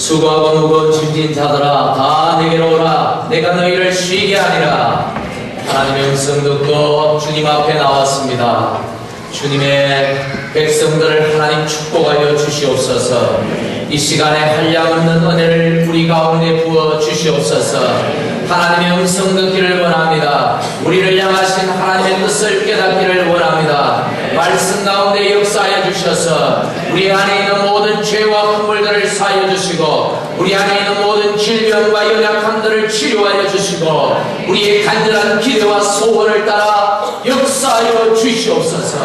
수고하고 무거운 짐진 자들아 다 내게로 오라. 내가 너희를 쉬게 하리라. 하나님의 음성 듣고 주님 앞에 나왔습니다. 주님의 백성들을 하나님 축복하여 주시옵소서. 이 시간에 한량없는 은혜를 우리 가운데 부어 주시옵소서. 하나님의 음성 듣기를 원합니다. 우리를 향하신 하나님의 뜻을 깨닫기를 원합니다. 말씀 가운데 역사하여 주셔서 우리 안에 있는 모든 죄와 허물들을 사하여 주시고 우리 안에 있는 모든 질병과 연약함들을 치료하여 주시고 우리의 간절한 기도와 소원을 따라 역사하여 주시옵소서.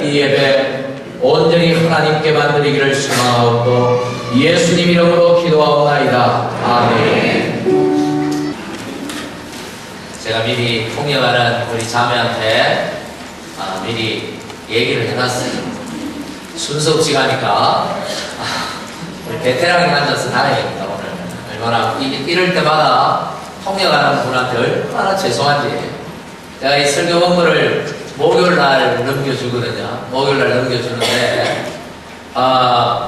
이 예배 온전히 하나님께만 드리기를 소망하고 예수님 이름으로 기도하옵나이다. 아멘. 제가 미리 통역하는 우리 자매한테 미리 얘기를 해놨어요. 순서 없이 가니까 우리 베테랑이 앉아서 나가야겠다. 오늘 얼마나 이럴 때마다 통역하는 분한테 얼마나 죄송한지. 제가 이 설교 본부를 목요일날 넘겨주거든요. 목요일날 넘겨주는데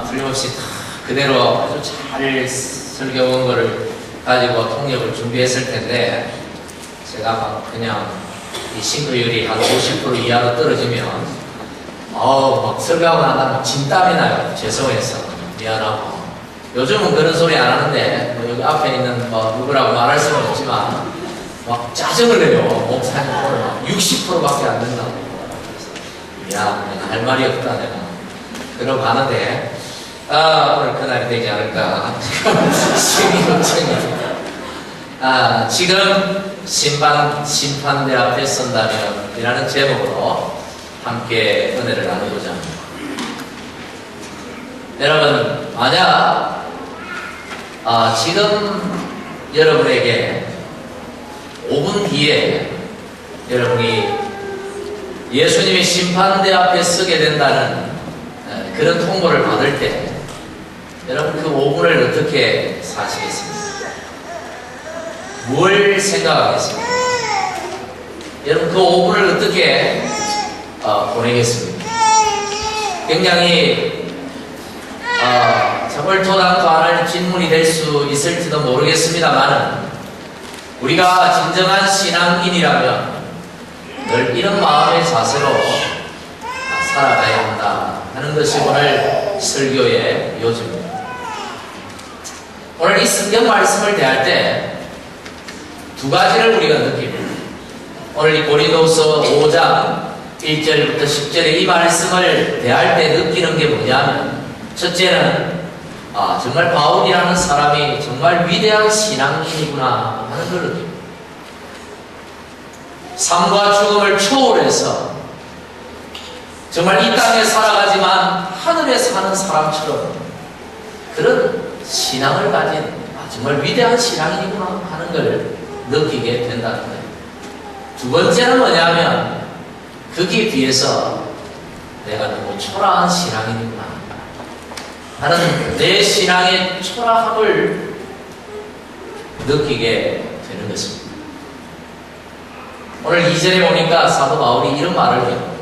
틀림없이 다 그대로 아주 잘 설교 본부를 가지고 통역을 준비했을 텐데 제가 막 그냥 이 싱크율이 한 50% 이하로 떨어지면 막 설교하고 나면 막 진땀이 나요. 죄송해서 미안하고. 요즘은 그런 소리 안 하는데 여기 앞에 있는 누구라고 말할 수는 없지만 막 짜증을 내요. 목사님 오늘 막 60%밖에 안 된다고. 야, 내가 할 말이 없다 내가. 그러고 가는데 오늘 그날이 되지 않을까. 심히 걱정이. 지금 심판대 앞에 선다면 이라는 제목으로 함께 은혜를 나누고자 합니다. 여러분, 만약 지금 여러분에게 5분 뒤에 여러분이 예수님의 심판대 앞에 서게 된다는 그런 통보를 받을 때 여러분 그 5분을 어떻게 사시겠습니까? 뭘 생각하겠습니까? 여러분 그 5분을 어떻게 보내겠습니까? 굉장히 정말 도당도 안 할 질문이 될 수 있을지도 모르겠습니다만 우리가 진정한 신앙인이라면 늘 이런 마음의 자세로 살아가야 한다 하는 것이 오늘 설교의 요지입니다. 오늘 이 성경 말씀을 대할 때 두 가지를 우리가 느낍니다. 오늘 이 고린도서 5장 1절부터 10절의 이 말씀을 대할 때 느끼는 게 뭐냐면 첫째는 정말 바울이라는 사람이 정말 위대한 신앙인이구나 하는 걸 느낍니다. 삶과 죽음을 초월해서 정말 이 땅에 살아가지만 하늘에 사는 사람처럼 그런 신앙을 가진 정말 위대한 신앙인이구나 하는 걸 느끼게 된다는 거예요. 두 번째는 뭐냐면 거기에 비해서 내가 너무 초라한 신앙인이구나 하는 내 신앙의 초라함을 느끼게 되는 것입니다. 오늘 2절에 보니까 사도 바울이 이런 말을 해요.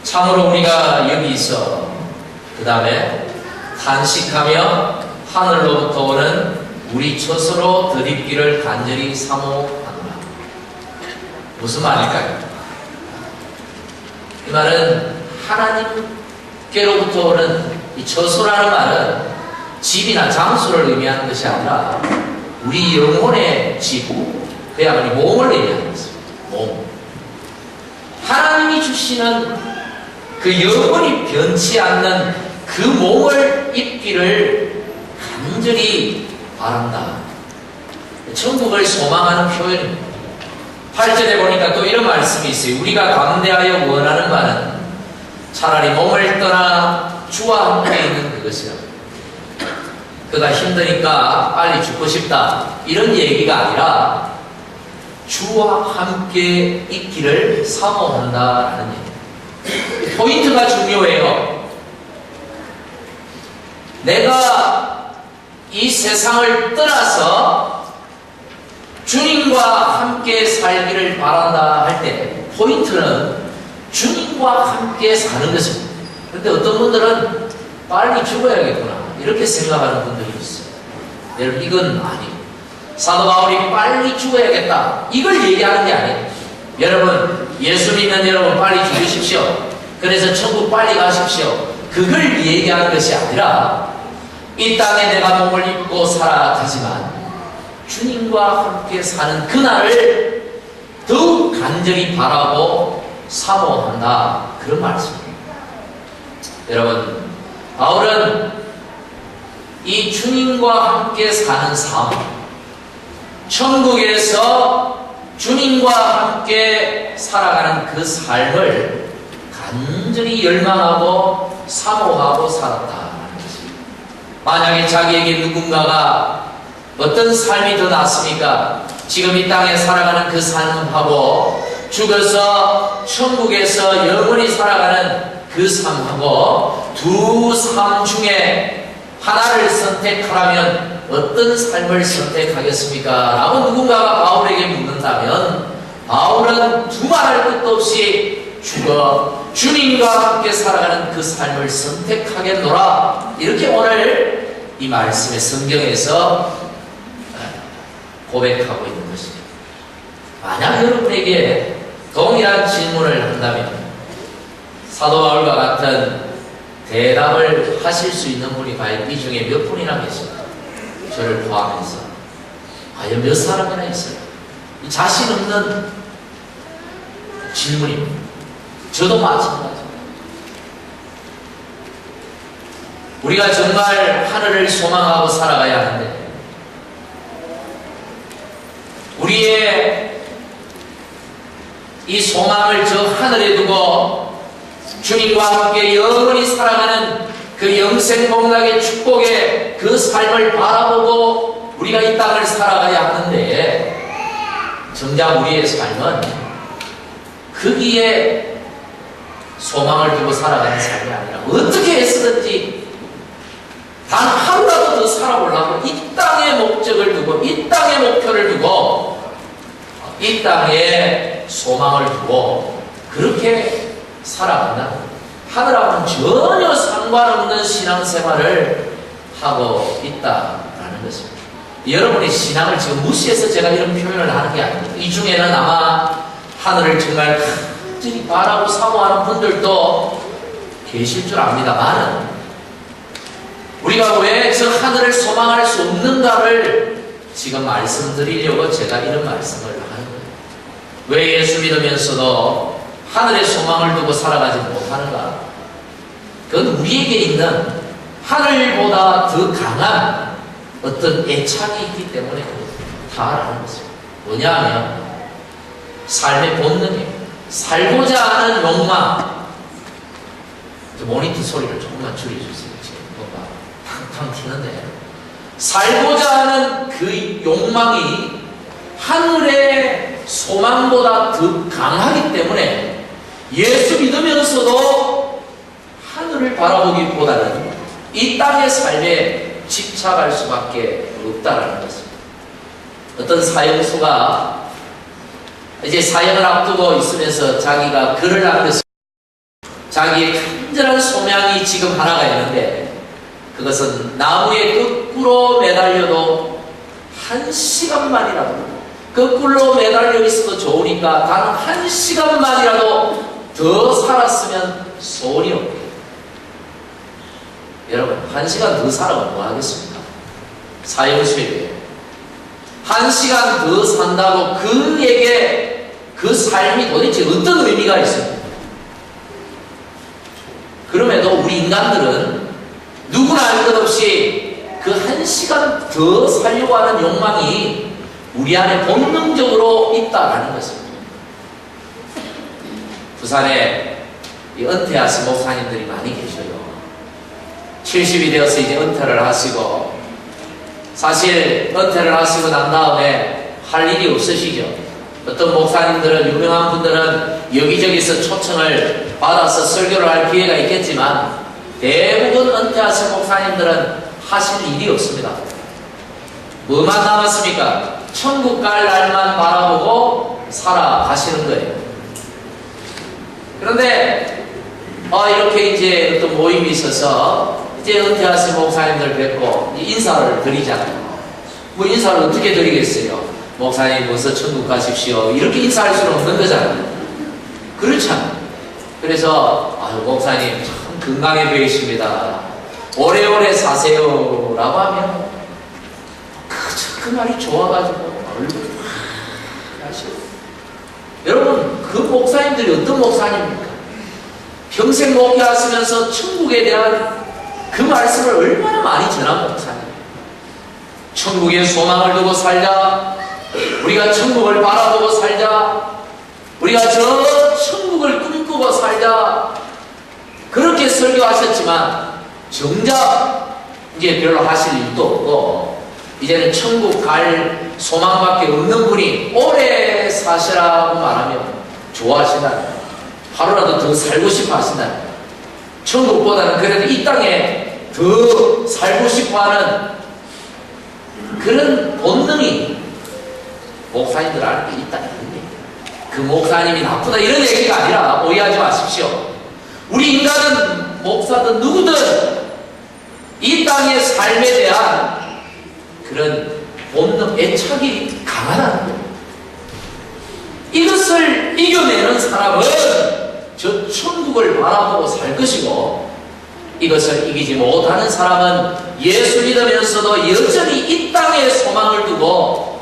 참으로 우리가 여기서 그 다음에 탄식하며 하늘로부터 오는 우리 처소로 드립기를 간절히 사모하노라. 무슨 말일까요? 이 말은 하나님께로부터 오는 이 처소라는 말은 집이나 장소를 의미하는 것이 아니라 우리 영혼의 집, 그야말로 몸을 의미하는 것입니다. 몸. 하나님이 주시는 그 영원히 변치 않는 그 몸을 입기를 간절히 바란다. 천국을 소망하는 표현입니다. 8절에 보니까 또 이런 말씀이 있어요. 우리가 감대하여 원하는 바는 차라리 몸을 떠나 주와 함께 있는 그것이라. 그가 힘드니까 빨리 죽고 싶다 이런 얘기가 아니라 주와 함께 있기를 사모한다라는 얘기. 포인트가 중요해요. 내가 이 세상을 떠나서 주님과 함께 살기를 바란다 할 때 포인트는 주님과 함께 사는 것입니다. 그런데 어떤 분들은 빨리 죽어야겠구나 이렇게 생각하는 분들이 있어요. 여러분, 이건 아니에요. 사도 바울이 빨리 죽어야겠다, 이걸 얘기하는 게 아니에요. 여러분, 예수 믿는 여러분 빨리 죽으십시오. 그래서 천국 빨리 가십시오. 그걸 얘기하는 것이 아니라, 이 땅에 내가 몸을 입고 살아가지만 주님과 함께 사는 그날을 더욱 간절히 바라고 사모한다, 그런 말씀입니다. 여러분, 바울은 이 주님과 함께 사는 삶, 천국에서 주님과 함께 살아가는 그 삶을 간절히 열망하고 사모하고 살았다는 것입니다. 만약에 자기에게 누군가가 어떤 삶이 더 낫습니까? 지금 이 땅에 살아가는 그 삶하고 죽어서 천국에서 영원히 살아가는 그 삶하고 두 삶 중에 하나를 선택하라면 어떤 삶을 선택하겠습니까? 라고 누군가가 바울에게 묻는다면, 바울은 두말할 것도 없이 죽어 주님과 함께 살아가는 그 삶을 선택하겠노라, 이렇게 오늘 이 말씀의 성경에서 고백하고 있는 것입니다. 만약 여러분에게 동일한 질문을 한다면 사도 바울과 같은 대답을 하실 수 있는 분이 과연 이 중에 몇 분이나 계십니까? 저를 포함해서 과연 몇 사람이나 있어요? 이 자신 없는 질문입니다. 저도 마찬가지입니다. 우리가 정말 하늘을 소망하고 살아가야 하는데, 우리의 이 소망을 저 하늘에 두고 주님과 함께 영원히 살아가는 그 영생복락의 축복의 그 삶을 바라보고 우리가 이 땅을 살아가야 하는데, 정작 우리의 삶은 거기에 소망을 두고 살아가는 삶이 아니라 어떻게 해서든지 단 하루라도 더 살아보려고 이 땅의 목적을 두고, 이 땅의 목표를 두고, 이 땅에 소망을 두고 그렇게 살아간다. 하늘하고는 전혀 상관없는 신앙생활을 하고 있다라는 것입니다. 여러분의 신앙을 지금 무시해서 제가 이런 표현을 하는 게 아닙니다. 이 중에는 아마 하늘을 정말 간절히 바라고 사모하는 분들도 계실 줄 압니다만, 우리가 왜 저 하늘을 소망할 수 없는가를 지금 말씀드리려고 제가 이런 말씀을 하는 거예요. 왜 예수 믿으면서도 하늘의 소망을 두고 살아가지 못하는가? 그건 우리에게 있는 하늘보다 더 강한 어떤 애착이 있기 때문에 다라는 것입니다. 뭐냐면 삶의 본능이에요. 살고자 하는 욕망. 모니터 소리를 조금만 줄여주세요. 지금 뭔가 탕탕 튀는데, 살고자 하는 그 욕망이 하늘의 소망보다 더 강하기 때문에 예수 믿으면서도 하늘을 바라보기보다는 이 땅의 삶에 집착할 수밖에 없다라는 것입니다. 어떤 사형수가 이제 사형을 앞두고 있으면서 자기가 글을 남겼습니다. 자기의 간절한 소명이 지금 하나가 있는데, 그것은 나무에 거꾸로 매달려도 1시간만이라도, 거꾸로 매달려 있어도 좋으니까 단 1시간만이라도 더 살았으면 소원이 없게. 여러분, 1시간 더 살아면 뭐 하겠습니까? 사형수에게 1시간 더 산다고 그에게 그 삶이 도대체 어떤 의미가 있습니까? 그럼에도 우리 인간들은 누구나 알 것 없이 그 1시간 더 살려고 하는 욕망이 우리 안에 본능적으로 있다라는 것입니다. 부산에 은퇴하신 목사님들이 많이 계셔요. 70이 되어서 이제 은퇴를 하시고, 사실 은퇴를 하시고 난 다음에 할 일이 없으시죠. 어떤 목사님들은, 유명한 분들은 여기저기서 초청을 받아서 설교를 할 기회가 있겠지만, 대부분 은퇴하신 목사님들은 하실 일이 없습니다. 뭐만 남았습니까? 천국 갈 날만 바라보고 살아가시는 거예요. 그런데 이렇게 이제 어떤 모임이 있어서 이제 은퇴하신 목사님들 뵙고 인사를 드리잖아요. 뭐 인사를 어떻게 드리겠어요? 목사님 어서 천국 가십시오. 이렇게 인사할 수는 없는 거잖아요. 그렇잖아요. 그래서 아유 목사님 참 건강해 보이십니다. 오래오래 사세요 라고 하면 그 말이 좋아가지고 얼굴이 하시고. 여러분 그 목사님들이 어떤 목사님입니까? 평생 목회하시면서 천국에 대한 그 말씀을 얼마나 많이 전한 목사님. 천국의 소망을 두고 살자. 우리가 천국을 바라보고 살자. 우리가 저 천국을 꿈꾸고 살자. 그렇게 설교하셨지만 정작 이제 별로 하실 일도 없고 이제는 천국 갈 소망밖에 없는 분이 오래 사시라고 말하면 좋아하신다는 거예요. 하루라도 더 살고 싶어 하신다는 거예요. 천국보다는 그래도 이 땅에 더 살고 싶어 하는 그런 본능이 목사님들 안에 있다는 겁니다. 그 목사님이 나쁘다 이런 얘기가 아니라 오해하지 마십시오. 우리 인간은 목사든 누구든 이 땅의 삶에 대한 그런 본능, 애착이 강하다는 거예요. 이것을 이겨내는 사람은 저 천국을 바라보고 살 것이고 이것을 이기지 못하는 사람은 예수 믿으면서도 여전히 이 땅에 소망을 두고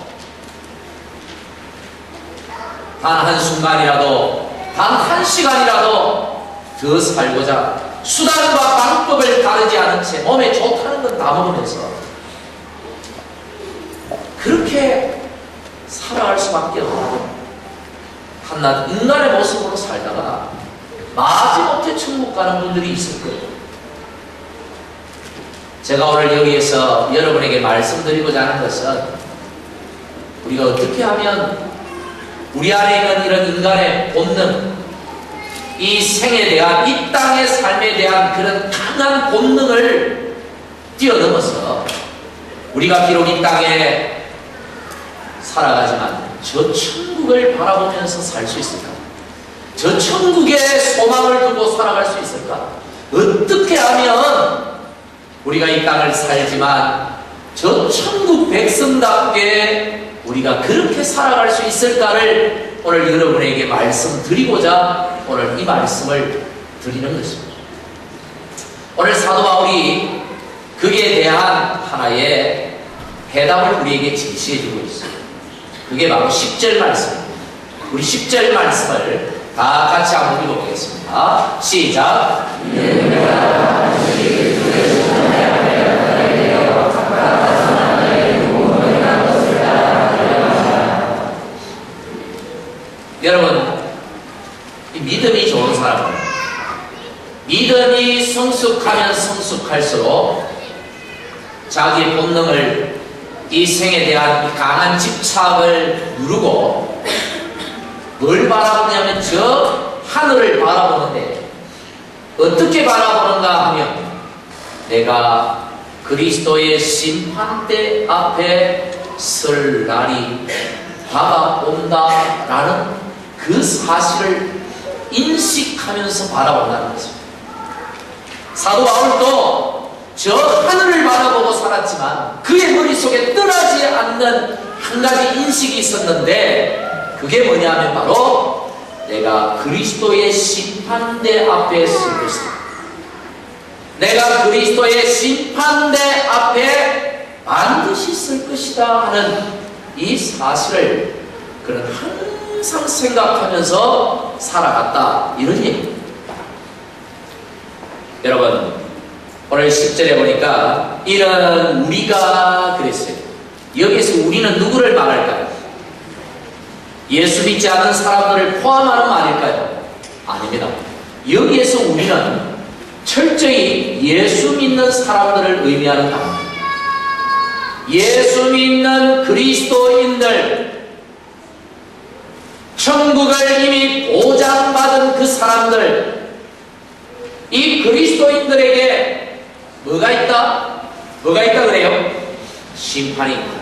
단 한순간이라도 단 한 시간이라도 더 살고자 수단과 방법을 가르지 않은 채 몸에 좋다는 건 다 먹으면서 그렇게 살아갈 수밖에 없는 한낱 인간의 모습으로 살다가 마지못해 천국 가는 분들이 있을 거예요. 제가 오늘 여기에서 여러분에게 말씀드리고자 하는 것은 우리가 어떻게 하면 우리 안에 있는 이런 인간의 본능, 이 생에 대한, 이 땅의 삶에 대한 그런 강한 본능을 뛰어넘어서 우리가 비록 이 땅에 살아가지만 저 천국을 바라보면서 살 수 있을까? 저 천국의 소망을 두고 살아갈 수 있을까? 어떻게 하면 우리가 이 땅을 살지만 저 천국 백성답게 우리가 그렇게 살아갈 수 있을까를 오늘 여러분에게 말씀드리고자 오늘 이 말씀을 드리는 것입니다. 오늘 사도 바울이 그에 대한 하나의 해답을 우리에게 제시해주고 있어요. 그게 바로 10절 말씀입니다. 우리 10절 말씀을 다 같이 한번 읽어보겠습니다. 시작. 여러분, 이 믿음이 좋은 사람은 믿음이 성숙하면 성숙할수록 자기의 본능을 이 생에 대한 이 강한 집착을 누르고 뭘 바라보냐면 저 하늘을 바라보는데 어떻게 바라보는가 하면 내가 그리스도의 심판대 앞에 설 날이 다가온다라는 그 사실을 인식하면서 바라본다는 것입니다. 사도 바울도 저 하늘을 바라보고 살았지만 그의 머릿속에 떠나지 않는 한 가지 인식이 있었는데 그게 뭐냐면 바로 내가 그리스도의 심판대 앞에 설 것이다. 내가 그리스도의 심판대 앞에 반드시 설 것이다 하는 이 사실을 그는 항상 생각하면서 살아갔다 이런 얘기입니다. 여러분 오늘 10절에 보니까 이런 우리가 그랬어요. 여기서 우리는 누구를 말할까요? 예수 믿지 않는 사람들을 포함하는 말일까요? 아닙니다. 여기에서 우리는 철저히 예수 믿는 사람들을 의미하는 단어입니다. 예수 믿는 그리스도인들, 천국을 이미 보장받은 그 사람들, 이 그리스도인들에게 뭐가 있다? 뭐가 있다 그래요? 심판이 있다.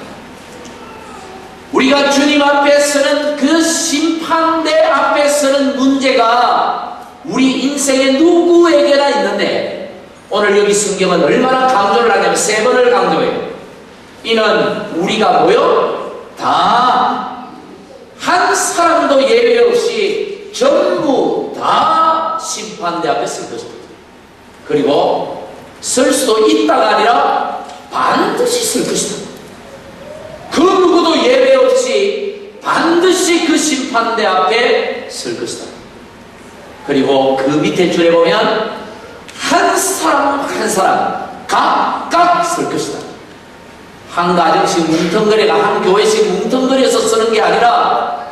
우리가 주님 앞에 서는 그 심판대 앞에 서는 문제가 우리 인생의 누구에게나 있는데 오늘 여기 성경은 얼마나 강조를 하냐면 3번을 강조해요. 이는 우리가 뭐요? 다 한 사람도 예외 없이 전부 다 심판대 앞에 설 것입니다. 그리고 설 수도 있다가 아니라 반드시 설 것이다. 그 누구도 예외 없이 반드시 그 심판대 앞에 설 것이다. 그리고 그 밑에 줄에 보면 한 사람 한 사람 각각 설 것이다. 한 가정씩 뭉텅거리가 한 교회씩 뭉텅거려서 쓰는 게 아니라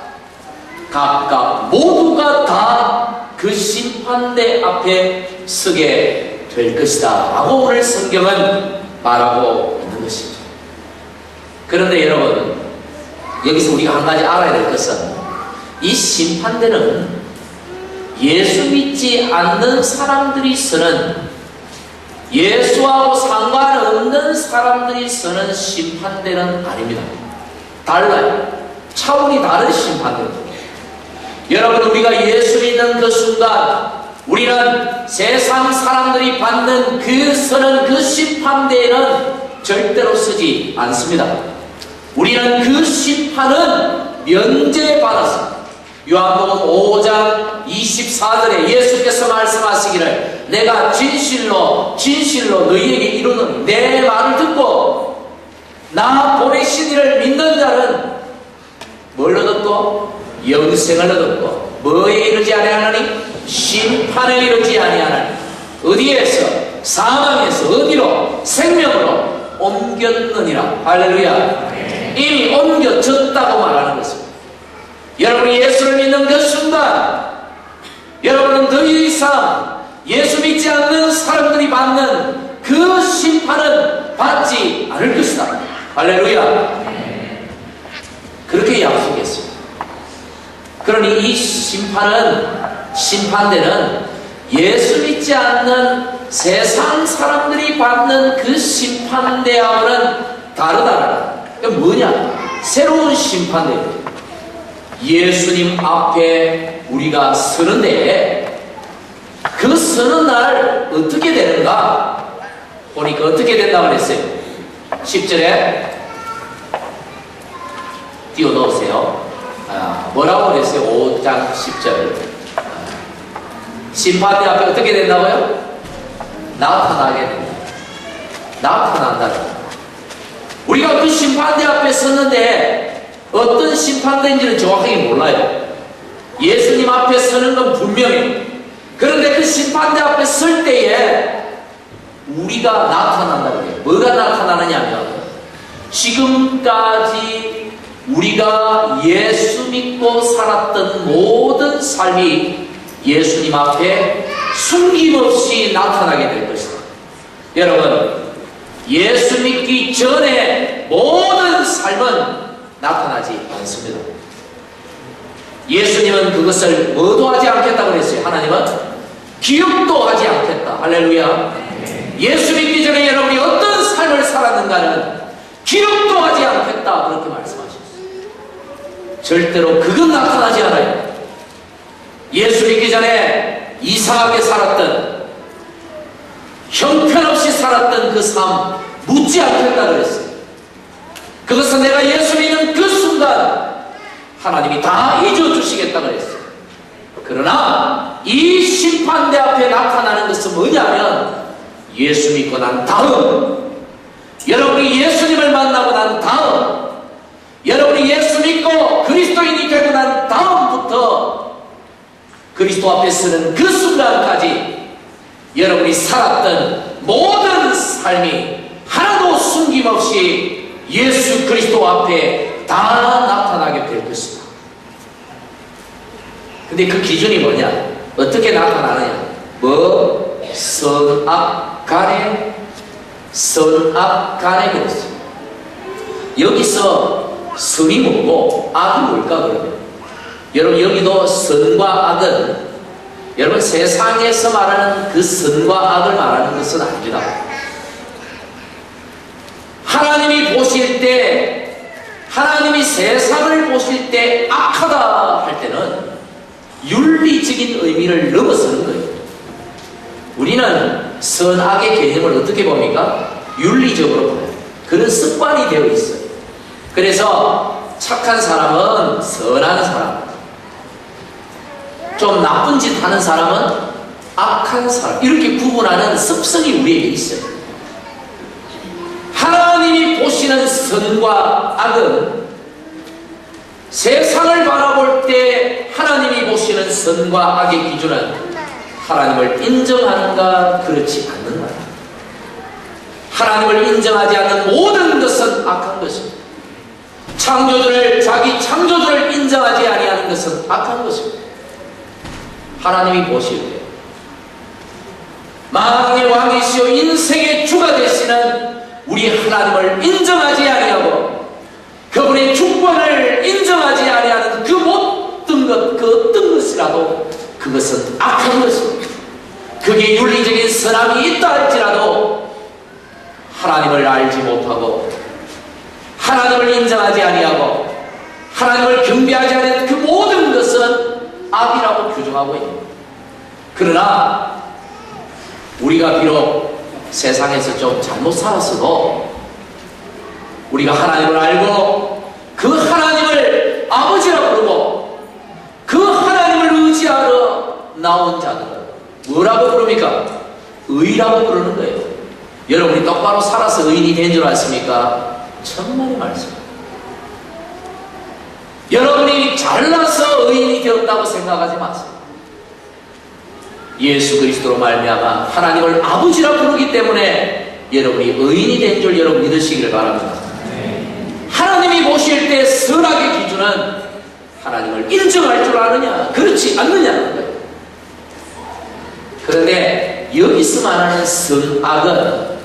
각각 모두가 다 그 심판대 앞에 서게 될 것이다 라고 오늘 성경은 말하고 있는 것입니다. 그런데 여러분, 여기서 우리가 한 가지 알아야 될 것은 이 심판대는 예수 믿지 않는 사람들이 서는, 예수하고 상관없는 사람들이 서는 심판대는 아닙니다. 달라요. 차원이 다른 심판대입니다. 여러분, 우리가 예수 믿는 그 순간 우리는 세상 사람들이 받는 서는 그 심판대에는 절대로 서지 않습니다. 우리는 그 심판은 면제받았습니다. 요한복음 5장 24절에 예수께서 말씀하시기를 내가 진실로 너희에게 이루는 내 말을 듣고 나 보내신 이를 믿는 자는 뭘 얻었고? 영생을 얻었고 뭐에 이르지 아니하나니? 심판에 이르지 아니하나니. 어디에서? 사망에서 어디로? 생명으로 옮겼느니라. 할렐루야. 이미 옮겨졌다고 말하는 것입니다. 여러분이 예수를 믿는 그 순간 여러분은 더 이상 예수 믿지 않는 사람들이 받는 그 심판은 받지 않을 것이다. 할렐루야. 그렇게 약속했습니다. 그러니 이 심판대는 예수 믿지 않는 세상 사람들이 받는 그 심판대하고는 다르다는, 그게 뭐냐? 새로운 심판대입니다. 예수님 앞에 우리가 서는데 그 서는 날 어떻게 되는가? 보니까 어떻게 된다고 그랬어요? 10절에 띄워 넣으세요. 뭐라고 그랬어요? 5장 10절. 심판대 앞에 어떻게 된다고요? 나타나게 된다. 나타난다. 우리가 그 심판대 앞에 섰는데 어떤 심판대인지는 정확하게 몰라요. 예수님 앞에 서는 건 분명해요. 그런데 그 심판대 앞에 설 때에 우리가 나타난다고 해요. 뭐가 나타나느냐면 지금까지 우리가 예수 믿고 살았던 모든 삶이 예수님 앞에 숨김없이 나타나게 될 것이다. 여러분, 예수 믿기 전에 모든 삶은 나타나지 않습니다. 예수님은 그것을 뭐도 하지 않겠다고 그랬어요. 하나님은 기억도 하지 않겠다. 할렐루야. 예수 믿기 전에 여러분이 어떤 삶을 살았는가는 기억도 하지 않겠다. 그렇게 말씀하셨어요. 절대로 그건 나타나지 않아요. 예수 믿기 전에 이상하게 살았던, 형편없이 살았던 그 삶 묻지 않겠다 그랬어요. 그것은 내가 예수 믿는 그 순간 하나님이 다 잊어주시겠다 그랬어요. 그러나 이 심판대 앞에 나타나는 것은 뭐냐면 예수 믿고 난 다음, 여러분이 예수님을 만나고 난 다음, 여러분이 예수 믿고 그리스도인이 되고 난 다음부터 그리스도 앞에 서는 그 순간까지 여러분이 살았던 모든 삶이 하나도 숨김없이 예수 그리스도 앞에 다 나타나게 될 것이다. 근데 그 기준이 뭐냐? 어떻게 나타나느냐? 뭐? 선악 간에 그랬어요. 여기서 선이 뭐고 악이 뭘까 그러면? 여러분, 여기도 선과 악은 여러분 세상에서 말하는 그 선과 악을 말하는 것은 아닙니다. 하나님이 보실 때, 하나님이 세상을 보실 때 악하다 할 때는 윤리적인 의미를 넘어서는 거예요. 우리는 선악의 개념을 어떻게 봅니까? 윤리적으로 봐요. 그런 습관이 되어 있어요. 그래서 착한 사람은 선한 사람, 좀 나쁜 짓 하는 사람은 악한 사람, 이렇게 구분하는 습성이 우리에게 있어요. 하나님이 보시는 선과 악은 세상을 바라볼 때 하나님이 보시는 선과 악의 기준은 하나님을 인정하는가 그렇지 않는가. 하나님을 인정하지 않는 모든 것은 악한 것입니다. 창조주를, 자기 창조주를 인정하지 아니하는 것은 악한 것입니다. 하나님이 보실 때 만왕의 왕이시오 인생의 주가 되시는 우리 하나님을 인정하지 아니하고 그분의 주권을 인정하지 아니하는 그 모든 것, 그 어떤 것이라도 그것은 악한 것입니다. 그게 윤리적인 선함이 있다 할지라도 하나님을 알지 못하고 하나님을 인정하지 아니하고 하나님을 경배하지 않는 그 모든 것은 악이라고 규정하고 있습니다. 그러나 우리가 비록 세상에서 좀 잘못 살았어도 우리가 하나님을 알고 그 하나님을 아버지라 부르고 그 하나님을 의지하러 나온 자들은 뭐라고 부릅니까? 의라고 부르는 거예요. 여러분이 똑바로 살아서 의인이 된 줄 아십니까? 천만의 말씀. 여러분이 잘나서 의인이 되었다고 생각하지 마세요. 예수 그리스도로 말미암아 하나님을 아버지라 부르기 때문에 여러분이 의인이 된 줄 여러분 믿으시기를 바랍니다. 하나님이 보실 때 선악의 기준은 하나님을 인정할 줄 아느냐 그렇지 않느냐는 거예요. 그런데 여기서 말하는 선악은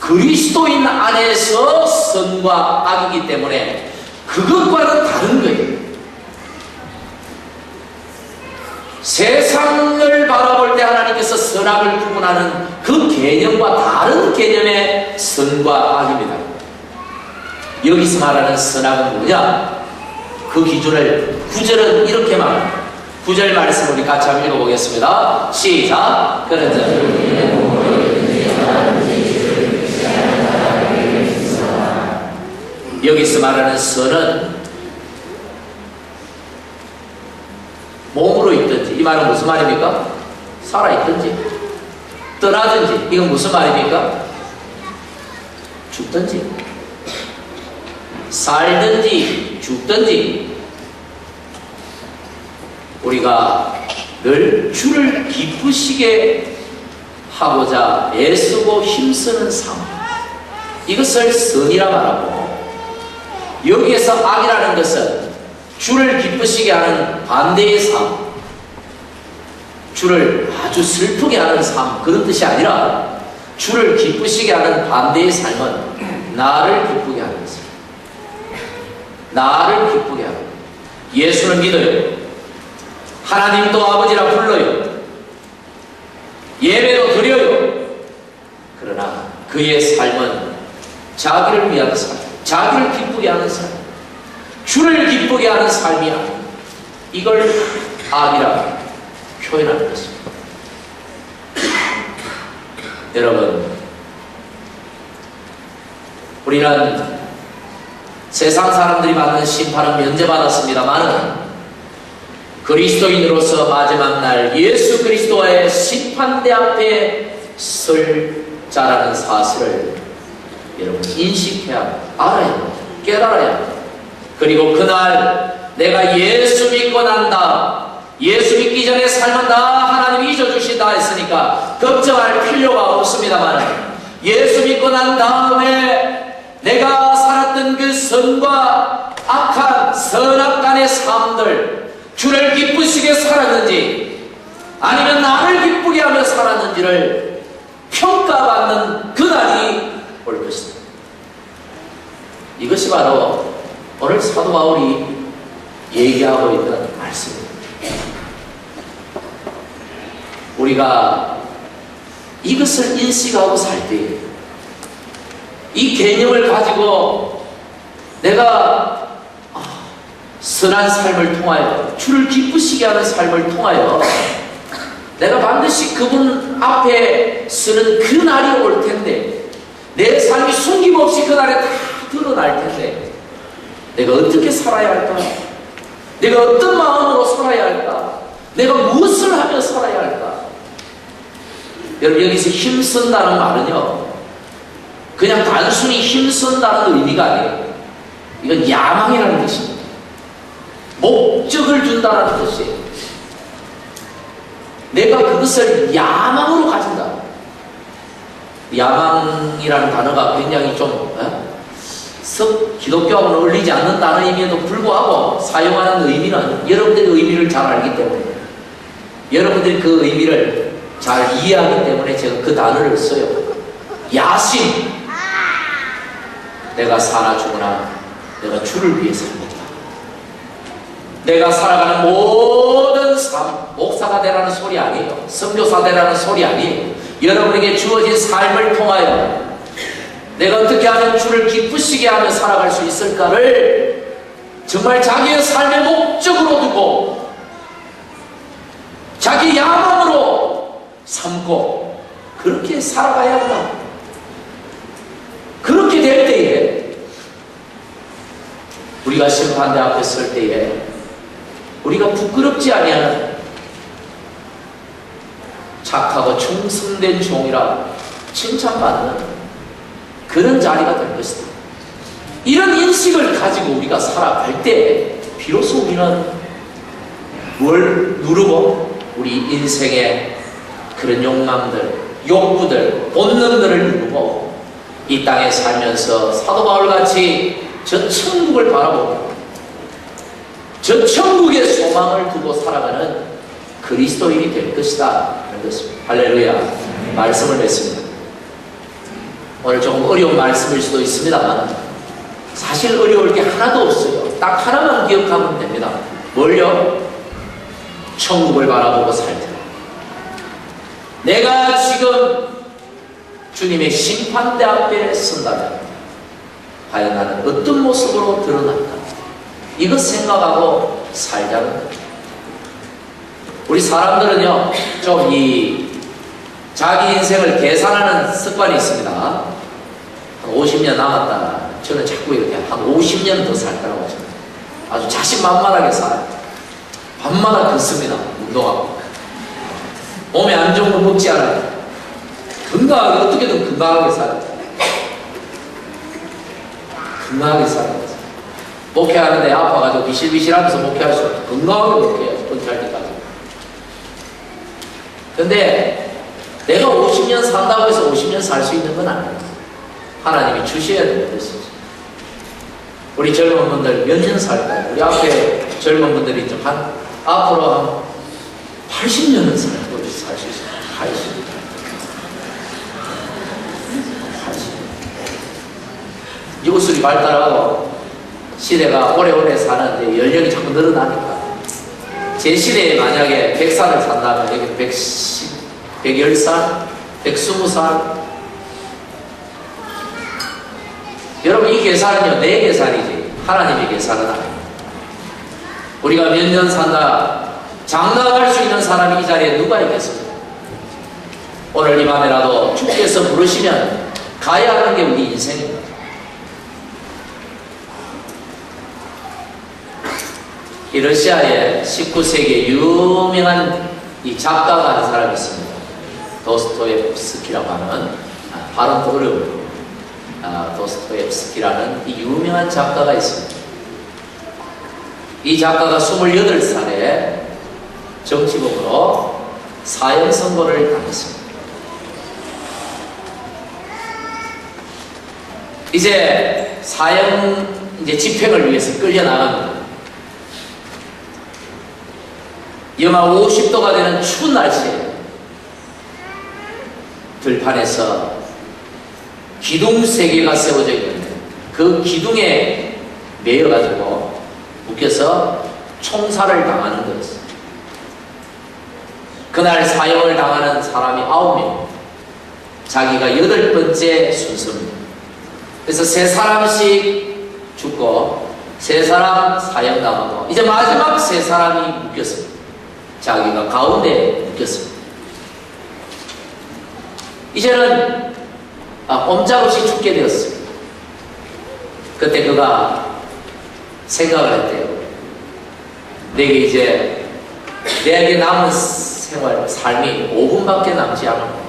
그리스도인 안에서 선과 악이기 때문에 그것과는 다른 거예요. 세상을 바라볼 때 하나님께서 선악을 구분하는 그 개념과 다른 개념의 선과 악입니다. 여기서 말하는 선악은 뭐냐? 그 기준을 9절은 이렇게 말합니다. 9절 말씀 우리 같이 한번 읽어보겠습니다. 시작. 그런즉 여기서 말하는 선은 몸으로 있든지, 이 말은 무슨 말입니까? 살아있든지 떠나든지, 이건 무슨 말입니까? 죽든지 살든지 죽든지 우리가 늘 주를 기쁘시게 하고자 애쓰고 힘쓰는 삶, 이것을 선이라 말하고, 여기에서 악이라는 것은 주를 기쁘시게 하는 반대의 삶, 주를 아주 슬프게 하는 삶, 그런 뜻이 아니라 주를 기쁘시게 하는 반대의 삶은 나를 기쁘게 하는 것입니다. 나를 기쁘게 하는 것. 예수는 믿어요. 하나님도 아버지라 불러요. 예배도 드려요. 그러나 그의 삶은 자기를 위한 삶, 자기를 기쁘게 하는 삶, 주를 기쁘게 하는 삶이 아닙니다. 이걸 악이라 표현하는 것입니다. 여러분, 우리는 세상 사람들이 받는 심판은 면제받았습니다만 그리스도인으로서 마지막 날 예수 그리스도와의 심판대 앞에 설 자라는 사실을 여러분 인식해야, 알아야, 깨달아야. 그리고 그날 내가 예수 믿고 난다, 예수 믿기 전에 삶은 다 하나님이 잊어주신다 했으니까 걱정할 필요가 없습니다만, 예수 믿고 난 다음에 내가 살았던 그 선과 악한 선악간의 삶들, 주를 기쁘시게 살았는지 아니면 나를 기쁘게 하며 살았는지를 평가받는 그날이 올 것이다. 이것이 바로 오늘 사도 바울이 얘기하고 있는 말씀입니다. 우리가 이것을 인식하고 살 때, 이 개념을 가지고 내가 선한 삶을 통하여, 주를 기쁘시게 하는 삶을 통하여 내가 반드시 그분 앞에 서는 그 날이 올 텐데, 내 삶이 숨김없이 그날에 다 드러날 텐데 내가 어떻게 살아야 할까? 내가 어떤 마음으로 살아야 할까? 내가 무엇을 하며 살아야 할까? 여러분, 여기서 힘쓴다는 말은요, 그냥 단순히 힘쓴다는 의미가 아니에요. 이건 야망이라는 뜻입니다. 목적을 준다는 뜻이에요. 내가 그것을 야망으로 가진다. 야망이라는 단어가 굉장히 좀 기독교하고는 어울리지 않는 단어임에도 불구하고 사용하는 의미는 여러분들이 의미를 잘 알기 때문에, 여러분들이 그 의미를 잘 이해하기 때문에 제가 그 단어를 써요. 야심. 내가 사나 죽으나 내가 주를 위해 삽니다. 내가 살아가는 모든 삶, 목사가 되라는 소리 아니에요. 선교사 되라는 소리 아니에요. 여러분에게 주어진 삶을 통하여 내가 어떻게 하면 주를 기쁘시게 하며 살아갈 수 있을까를 정말 자기의 삶의 목적으로 두고 자기 야망으로 삼고 그렇게 살아가야 한다. 그렇게 될 때에 우리가 심판대 앞에 설 때에 우리가 부끄럽지 아니하는 착하고 충성된 종이라 칭찬받는 그런 자리가 될 것이다. 이런 인식을 가지고 우리가 살아갈 때 비로소 우리는 뭘 누르고 우리 인생의 그런 욕망들, 욕구들, 본능들을 누르고 이 땅에 살면서 사도 바울같이 저 천국을 바라보고 저 천국의 소망을 두고 살아가는 그리스도인이 될 것이다 하는 것입니다. 할렐루야. 말씀을 맺습니다. 오늘 조금 어려운 말씀일 수도 있습니다만 사실 어려울 게 하나도 없어요. 딱 하나만 기억하면 됩니다. 뭘요? 천국을 바라보고 살자. 내가 지금 주님의 심판대 앞에 선다면 과연 나는 어떤 모습으로 드러날까? 이것 생각하고 살자는 거예요. 우리 사람들은요, 좀 자기 인생을 계산하는 습관이 있습니다. 한 50년 남았다. 저는 자꾸 이렇게 한 50년 더 살 거라고 하잖아요. 아주 자신만만하게 살아요. 밤마다 걷습니다. 운동하고. 몸에 안 좋은 거 먹지 않아요. 건강하게, 어떻게든 건강하게 살아요. 건강하게 살아요. 목회하는데 아파가지고 비실비실하면서 목회할 수 없고 건강하게 목회해요. 은퇴할 때까지. 근데 내가 50년 산다고 해서 50년 살 수 있는 건 아니에요. 하나님이 주셔야 되는 것이죠. 우리 젊은 분들 몇 년 살까요? 우리 앞에 젊은 분들이 좀 앞으로 한 80년은 살 수 있어요. 80년. 기술이 발달하고 시대가 오래오래 사는데 연령이 자꾸 늘어나니까 제 시대에 만약에 100살을 산다면 여기 110살, 120살. 여러분, 이 계산은요, 내 계산이지 하나님의 계산은 아니에요. 우리가 몇 년 산다 장담할 수 있는 사람이 이 자리에 누가 있겠습니까? 오늘 이 밤에라도 주께서 부르시면 가야 하는 게 우리 인생입니다. 이 러시아의 19세기에 유명한 이 작가가 한 사람이 있습니다. 도스토옙스키라고 하는, 발음도 어려워요. 도스토옙스키라는 이 유명한 작가가 있습니다. 이 작가가 28살에 정치범으로 사형 선고를 당했습니다. 이제 집행을 위해서 끌려나갑니다. 영하 50도가 되는 추운 날씨에 들판에서 기둥 3개가 세워져 있는데 그 기둥에 매여가지고 묶여서 총살을 당하는 거였어요. 그날 사형을 당하는 사람이 9명, 자기가 8번째 순서입니다. 그래서 3사람씩 죽고 3사람 사형당하고 이제 마지막 3사람이 묶였습니다. 자기가 가운데 묶였습니다. 이제는 꼼짝없이 죽게 되었어요. 그때 그가 생각을 했대요. 내게 이제 내게 남은 삶이 5분밖에 남지 않았다.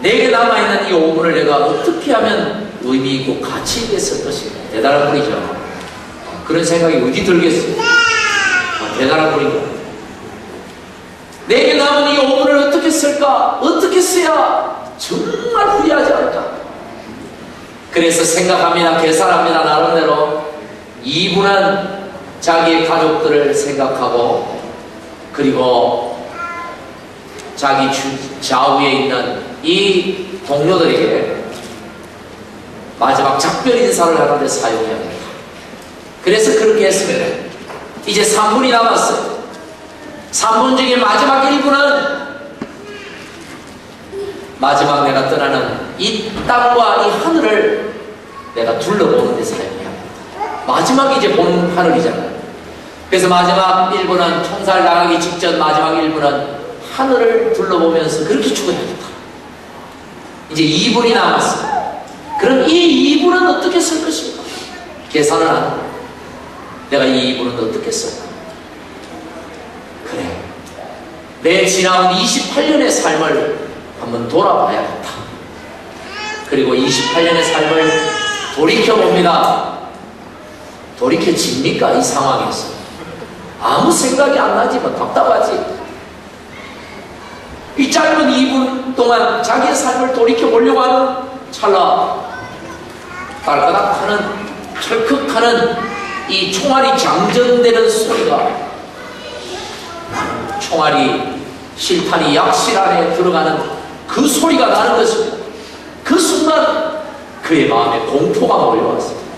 내게 남아있는 이 5분을 내가 어떻게 하면 의미 있고 가치 있게 쓸 것인가. 대단한 분이죠. 그런 생각이 어디 들겠어요. 대단한 분이죠. 내게 남은 이 5분을 어떻게 쓸까? 어떻게 써야 정말 후회하지 않을까? 그래서 생각합니다. 계산합니다. 나름대로 2분은 자기의 가족들을 생각하고, 그리고 자기 좌우에 있는 이 동료들에게 마지막 작별 인사를 하는데 사용해야겠다. 그래서 그렇게 했습니다. 이제 3분이 남았어요. 3분 중에 마지막 1분은 마지막 내가 떠나는 이 땅과 이 하늘을 내가 둘러보는 데 사용해야 합니다. 마지막이 이제 본 하늘이잖아요. 그래서 마지막 1분은 총살 당하기 직전 마지막 1분은 하늘을 둘러보면서 그렇게 죽어야겠다. 이제 2분이 남았어요. 그럼 이 2분은 어떻게 쓸 것인가? 계산을 하는 거예요. 내가 이 2분은 어떻게 쓸까? 그래, 내 지나온 28년의 삶을 한번 돌아봐야겠다. 그리고 28년의 삶을 돌이켜봅니다. 돌이켜집니까? 이 상황에서 아무 생각이 안 나지만 답답하지. 이 짧은 2분 동안 자기의 삶을 돌이켜보려고 하는 찰나, 딸까닥 하는, 철컥하는 이 총알이 장전되는 소리가, 총알이 실탄이 약실 안에 들어가는 그 소리가 나는 것입니다. 그 순간 그의 마음에 공포가 몰려왔습니다.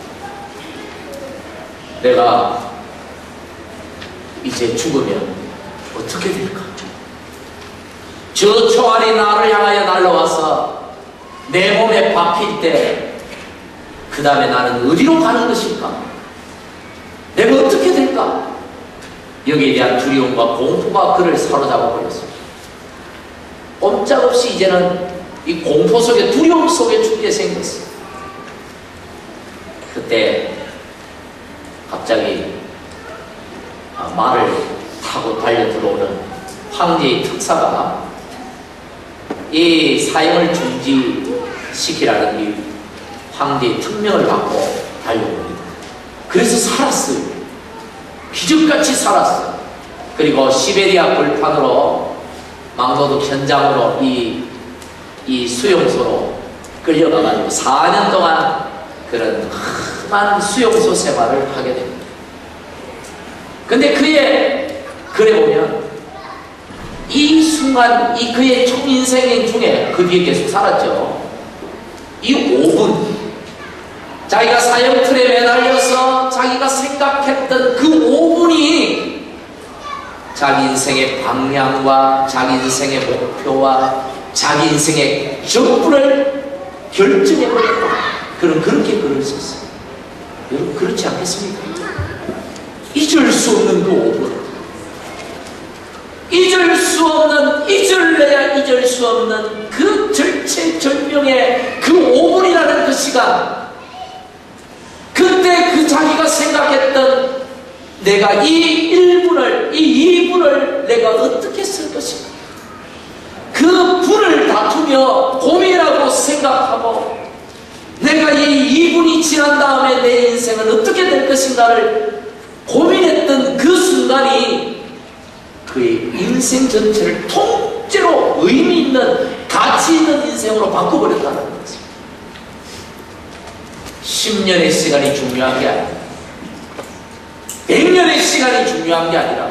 내가 이제 죽으면 어떻게 될까? 저 총알이 나를 향하여 날라와서 내 몸에 박힐 때 그 다음에 나는 어디로 가는 것일까? 내가 어떻게 될까? 여기에 대한 두려움과 공포가 그를 사로잡아 버렸습니다. 꼼짝없이 이제는 이 공포 속에, 두려움 속에 죽게 생겼어요. 그때 갑자기 말을 타고 달려 들어오는 황제의 특사가 이 사형을 중지시키라는 이 황제의 특명을 받고 달려옵니다. 그래서 살았어요. 기적같이 살았어요. 그리고 시베리아 벌판으로 망도둑 현장으로 이 수용소로 끌려가가지고 4년 동안 그런 험한 수용소 생활을 하게 됩니다. 근데 그래 보면 이 순간, 이 그의 총 인생 중에 그 뒤에 계속 살았죠. 이 5분, 자기가 사형 틀에 매달려서 자기가 생각했던 그 5분이 자기 인생의 방향과 자기 인생의 목표와 자기 인생의 전부를 결정해버렸다. 그렇게 글을 썼어요. 여러분, 그렇지 않겠습니까? 잊을 수 없는 그 5분, 잊을래야 잊을 수 없는 그 절체절명의 그 5분이라는 그 시간, 그때 그 자기가 생각했던 내가 이 1분을, 이 2분을 내가 어떻게 쓸 것인가, 그 분을 다투며 고민하고 생각하고 내가 이 2분이 지난 다음에 내 인생은 어떻게 될 것인가를 고민했던 그 순간이 그의 인생 전체를 통째로 의미 있는, 가치 있는 인생으로 바꿔버렸다는 것입니다. 10년의 시간이 중요한 게 아니라, 100년의 시간이 중요한 게 아니라,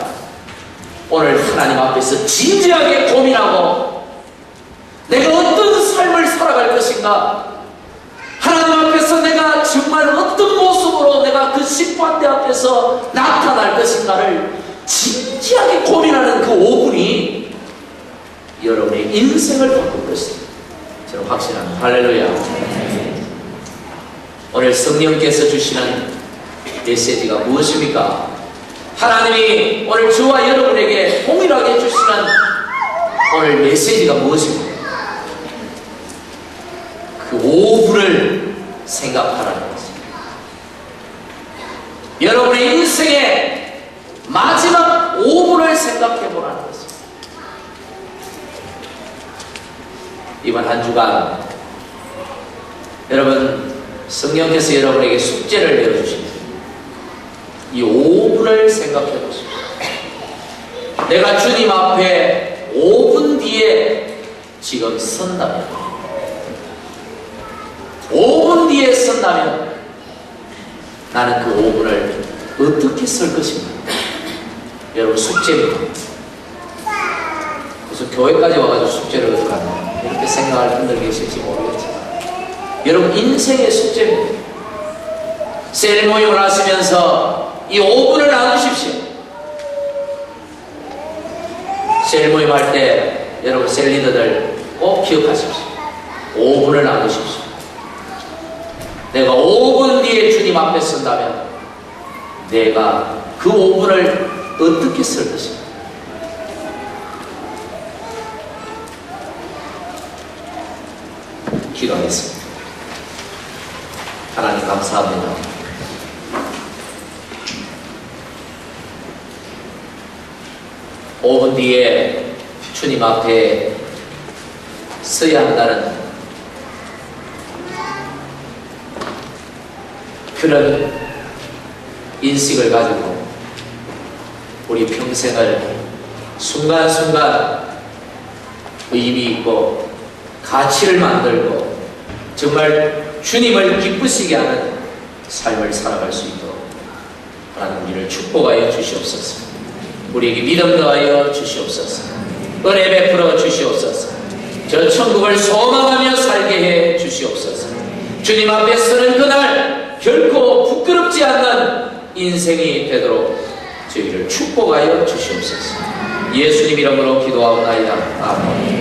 오늘 하나님 앞에서 진지하게 고민하고 내가 어떤 삶을 살아갈 것인가, 하나님 앞에서 내가 정말 어떤 모습으로 내가 그 심판대 앞에서 나타날 것인가를 진지하게 고민하는 그 5분이 여러분의 인생을 바꿀 것입니다. 저는 확신합니다. 할렐루야. 오늘 성령께서 주시는 메시지가 무엇입니까? 하나님이 오늘 저와 여러분에게 동일하게 주시는 오늘 메시지가 무엇입니까? 생각하라는 것입니다. 여러분의 인생의 마지막 5분을 생각해 보라는 것입니다. 이번 한 주간 여러분 성령께서 여러분에게 숙제를 내어주십니다. 이 5분을 생각해 보십시오. 내가 주님 앞에 5분 뒤에 지금 선다면, 5분 뒤에 선다면 나는 그 5분을 어떻게 쓸 것인가? 여러분 숙제입니다. 그래서 교회까지 와가지고 숙제를 어떻게 하나 이렇게 생각할 분들 계실지 모르겠지만 여러분 인생의 숙제입니다. 셀 모임을 하시면서 이 5분을 나누십시오. 셀 모임 할 때 여러분 셀 리더들 꼭 기억하십시오. 5분을 나누십시오. 내가 5분 뒤에 주님 앞에 선다면 내가 그 5분을 어떻게 쓸 것인가? 기도하겠습니다. 하나님 감사합니다. (5분) 뒤에 주님 앞에 서야 한다는 그런 인식을 가지고 우리 평생을 순간순간 의미 있고 가치를 만들고 정말 주님을 기쁘시게 하는 삶을 살아갈 수 있도록 하나님 우리를 축복하여 주시옵소서. 우리에게 믿음 더하여 주시옵소서. 은혜 베풀어 주시옵소서. 저 천국을 소망하며 살게 해 주시옵소서. 주님 앞에 서는 그날 결코 부끄럽지 않는 인생이 되도록 저희를 축복하여 주시옵소서. 예수님 이름으로 기도하옵나이다. 아멘.